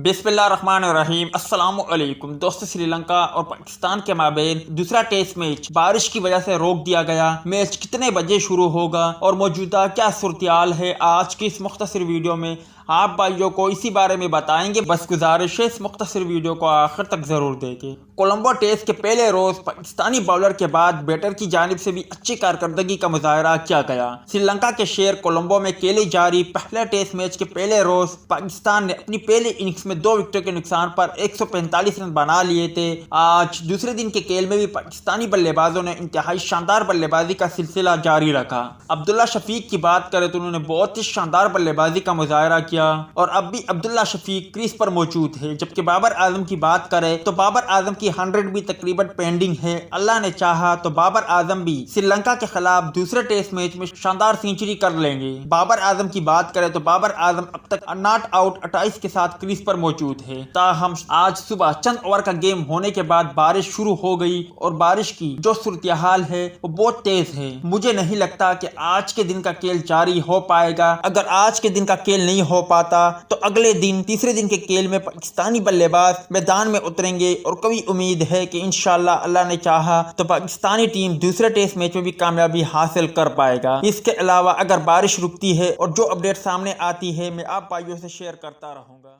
بسم اللہ الرحمن الرحیم۔ السلام علیکم دوست، سری لنکا اور پاکستان کے مابین دوسرا ٹیسٹ میچ بارش کی وجہ سے روک دیا گیا۔ میچ کتنے بجے شروع ہوگا اور موجودہ کیا صورتحال ہے، آج کی اس مختصر ویڈیو میں آپ بھائیوں کو اسی بارے میں بتائیں گے۔ بس گزارش ہے اس مختصر ویڈیو کو آخر تک ضرور دیکھیں۔ کولمبو ٹیسٹ کے پہلے روز پاکستانی باؤلر کے بعد بیٹر کی جانب سے بھی اچھی کارکردگی کا مظاہرہ کیا گیا۔ سری لنکا کے شہر کولمبو میں کھیلی جاری پہلے ٹیسٹ میچ کے پہلے روز پاکستان نے اپنی پہلی اننگز میں 2 وکٹوں کے نقصان پر 145 رن بنا لیے تھے۔ آج دوسرے دن کے کھیل میں بھی پاکستانی بلے بازوں نے انتہائی شاندار بلے بازی کا سلسلہ جاری رکھا۔ عبداللہ شفیق کی بات کریں تو انہوں نے بہت ہی شاندار بلے بازی کا مظاہرہ کیا اور اب بھی عبداللہ شفیق کریز پر موجود ہے۔ جبکہ بابر اعظم کی بات کریں تو بابر اعظم کی 100 بھی تقریباً پینڈنگ ہے۔ اللہ نے چاہا تو بابر اعظم بھی سری لنکا کے خلاف دوسرے ٹیسٹ میچ میں شاندار سینچری کر لیں گے۔ بابر اعظم کی بات کریں تو بابر اعظم اب تک ناٹ آؤٹ 28 کے ساتھ کریز پر موجود ہے۔ تاہم آج صبح چند اوور کا گیم ہونے کے بعد بارش شروع ہو گئی اور بارش کی جو صورتحال ہے وہ بہت تیز ہے۔ مجھے نہیں لگتا کہ آج کے دن کا کھیل جاری ہو پائے گا۔ اگر آج کے دن کا کھیل نہیں ہو پاتا تو اگلے دن تیسرے دن کے کھیل میں پاکستانی بلے باز میدان میں اتریں گے اور کوئی امید ہے کہ انشاءاللہ اللہ نے چاہا تو پاکستانی ٹیم دوسرے ٹیسٹ میچ میں بھی کامیابی حاصل کر پائے گا۔ اس کے علاوہ اگر بارش رکتی ہے اور جو اپڈیٹ سامنے آتی ہے میں آپ بھائیوں سے شیئر کرتا رہوں گا۔